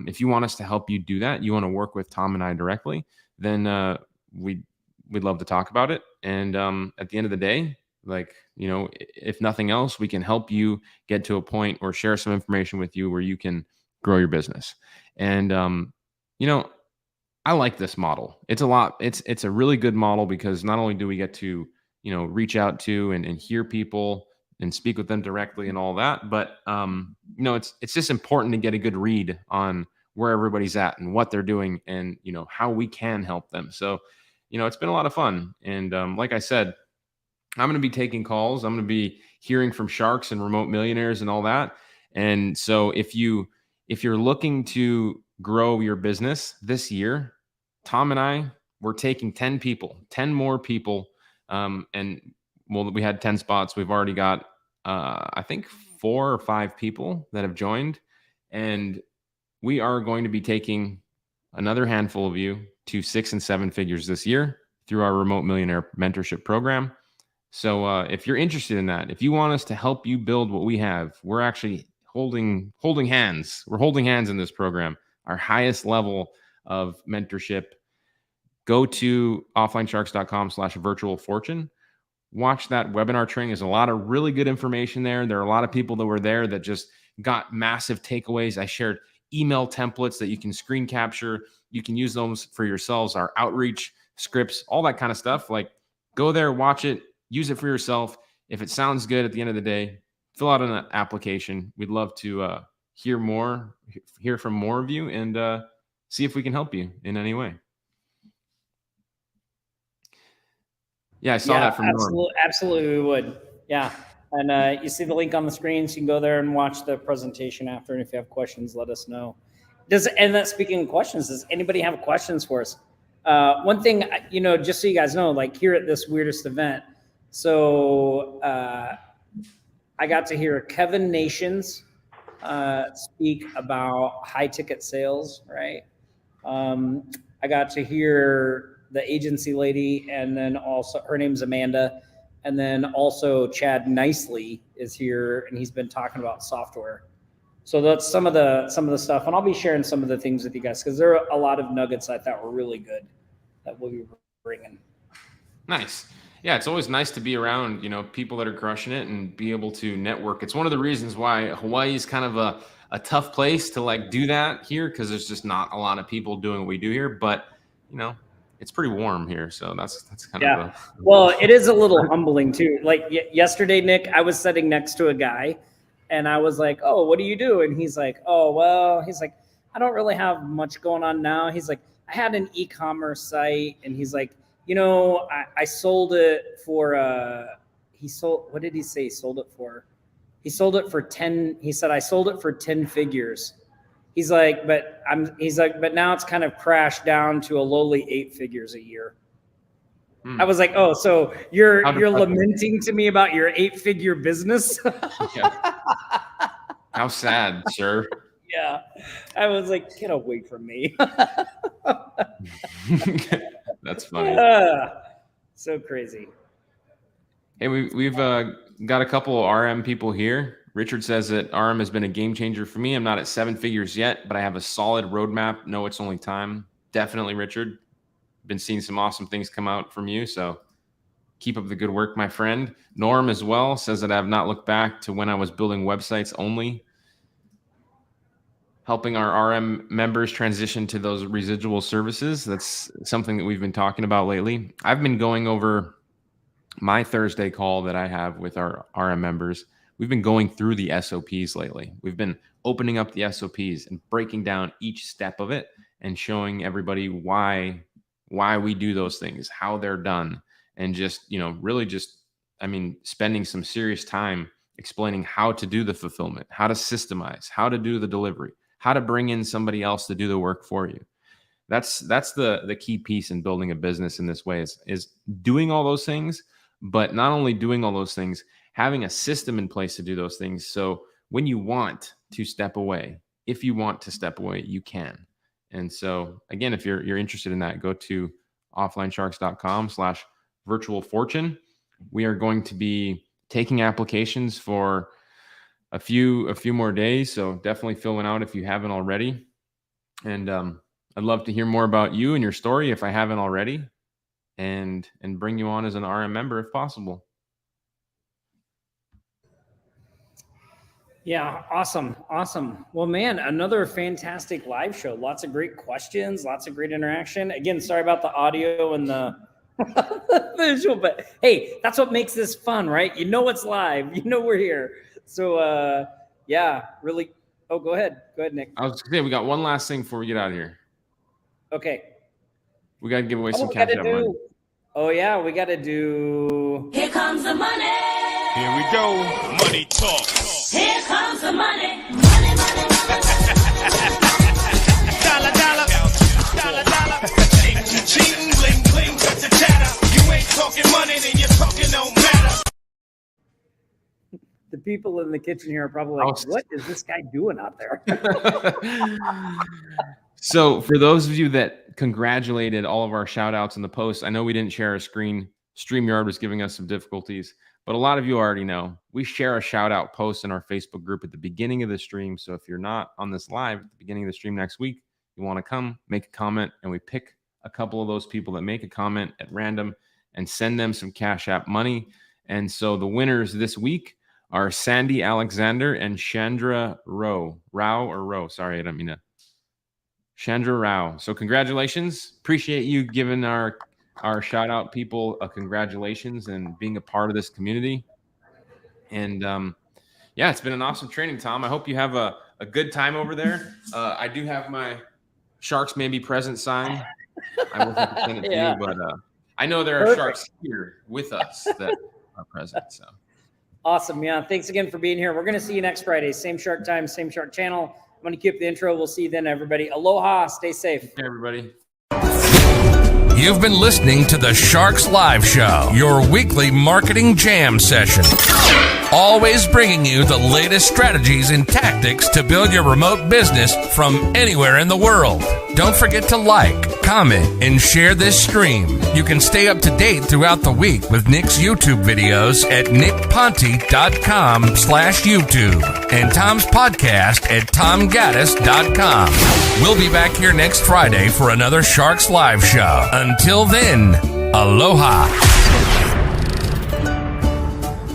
If you want us to help you do that, you want to work with Tom and I directly, then we'd love to talk about it. And at the end of the day, like, if nothing else, we can help you get to a point or share some information with you where you can grow your business. And I like this model. It's a really good model, because not only do we get to reach out to and hear people and speak with them directly and all that, but it's just important to get a good read on where everybody's at and what they're doing, and how we can help them. So it's been a lot of fun. And like I said, I'm going to be taking calls. I'm going to be hearing from sharks and remote millionaires and all that. And so if you're looking to grow your business this year, Tom and I, we're taking 10 more people. We had 10 spots. We've already got, I think 4 or 5 people that have joined, and we are going to be taking another handful of you to 6 and 7 figures this year through our remote millionaire mentorship program. So if you're interested in that, if you want us to help you build what we have, we're actually holding hands. We're holding hands in this program, our highest level of mentorship. Go to offlinesharks.com/virtual fortune. Watch that webinar training. There's a lot of really good information there. There are a lot of people that were there that just got massive takeaways. I shared email templates that you can screen capture. You can use those for yourselves, our outreach scripts, all that kind of stuff. Like, go there, watch it, use it for yourself. If it sounds good at the end of the day, fill out an application. We'd love to hear from more of you, and see if we can help you in any way. Yeah, I saw that from Norm. Absolutely, we would. Yeah. And you see the link on the screen, so you can go there and watch the presentation after. And if you have questions, let us know. Speaking of questions, does anybody have questions for us? One thing, just so you guys know, like here at this weirdest event, so I got to hear Kevin Nations speak about high ticket sales, right? I got to hear the agency lady, and then also her name's Amanda, and then also Chad Nicely is here, and he's been talking about software. So that's some of the stuff, and I'll be sharing some of the things with you guys, because there are a lot of nuggets I thought were really good that we'll be bringing. Nice. Yeah, it's always nice to be around, people that are crushing it and be able to network. It's one of the reasons why Hawaii is kind of a tough place to like do that here, because there's just not a lot of people doing what we do here. But it's pretty warm here, so that's kind of well, it is a little humbling too. Like yesterday, Nick, I was sitting next to a guy, and I was like, "Oh, what do you do?" And he's like, "Oh, well," he's like, "I don't really have much going on now." He's like, "I had an e-commerce site," and he's like, I sold it for what did he say he sold it for? He sold it for 10. He said, I sold it for 10 figures. He's like, but now it's kind of crashed down to a lowly 8 figures a year. I was like, oh, so you're lamenting to me about your 8-figure business? Yeah. How sad, sir. Yeah. I was like, get away from me. That's funny. So crazy. Hey, we've got a couple of RM people here. Richard says that RM has been a game changer for me. I'm not at 7 figures yet, but I have a solid roadmap. No, it's only time. Definitely, Richard. Been seeing some awesome things come out from you. So keep up the good work, my friend. Norm as well says that I have not looked back to when I was building websites only. Helping our RM members transition to those residual services. That's something that we've been talking about lately. I've been going over my Thursday call that I have with our RM members. We've been going through the SOPs lately. We've been opening up the SOPs and breaking down each step of it and showing everybody why we do those things, how they're done, and just, really just, spending some serious time explaining how to do the fulfillment, how to systemize, how to do the delivery, how to bring in somebody else to do the work for you. That's the key piece in building a business in this way is doing all those things, but not only doing all those things, having a system in place to do those things. So when you want to step away, if you want to step away, you can. And so again, if you're interested in that, go to offlinesharks.com/virtual fortune. We are going to be taking applications for a few more days. So definitely fill one out if you haven't already. And I'd love to hear more about you and your story if I haven't already, and bring you on as an RM member if possible. Yeah, awesome. Well, man, another fantastic live show. Lots of great questions, lots of great interaction. Again, sorry about the audio and the visual, but hey, that's what makes this fun, right? You know it's live. You know we're here. So, yeah, really. Oh, go ahead, Nick. I was going to say, we got one last thing before we get out of here. Okay. We got to give away some cash out money. Oh, yeah, we got to do. Here comes the money. Here we go. Money talk. Here comes the money. Money. Dollar. Ching, bling, bling, cut the chatter. You ain't talking money, then you're talking no matter. The people in the kitchen here are probably like, what is this guy doing out there? So for those of you that congratulated all of our shout outs in the post, I know we didn't share a screen. StreamYard was giving us some difficulties, but a lot of you already know we share a shout out post in our Facebook group at the beginning of the stream. So if you're not on this live at the beginning of the stream next week, you want to come make a comment, and we pick a couple of those people that make a comment at random and send them some Cash App money. And so the winners this week are Sandy Alexander and Chandra Rao. Sorry, I don't mean to. Chandra Rao. So congratulations. Appreciate you giving our shout out people a congratulations and being a part of this community. And yeah, it's been an awesome training, Tom. I hope you have a good time over there. I do have my Sharks May Be Present sign. I will have to send it to you, but I know there are Sharks here with us that are present. So awesome. Yeah. Thanks again for being here. We're going to see you next Friday. Same Shark time, same Shark channel. I'm going to keep the intro. We'll see you then, everybody. Aloha. Stay safe. hey, everybody. You've been listening to the Sharks Live Show, your weekly marketing jam session. Always bringing you the latest strategies and tactics to build your remote business from anywhere in the world. Don't forget to like, comment, and share this stream. You can stay up to date throughout the week with Nick's YouTube videos at nickponte.com/YouTube and Tom's podcast at tomgaddis.com. We'll be back here next Friday for another Sharks Live Show. Until then, aloha.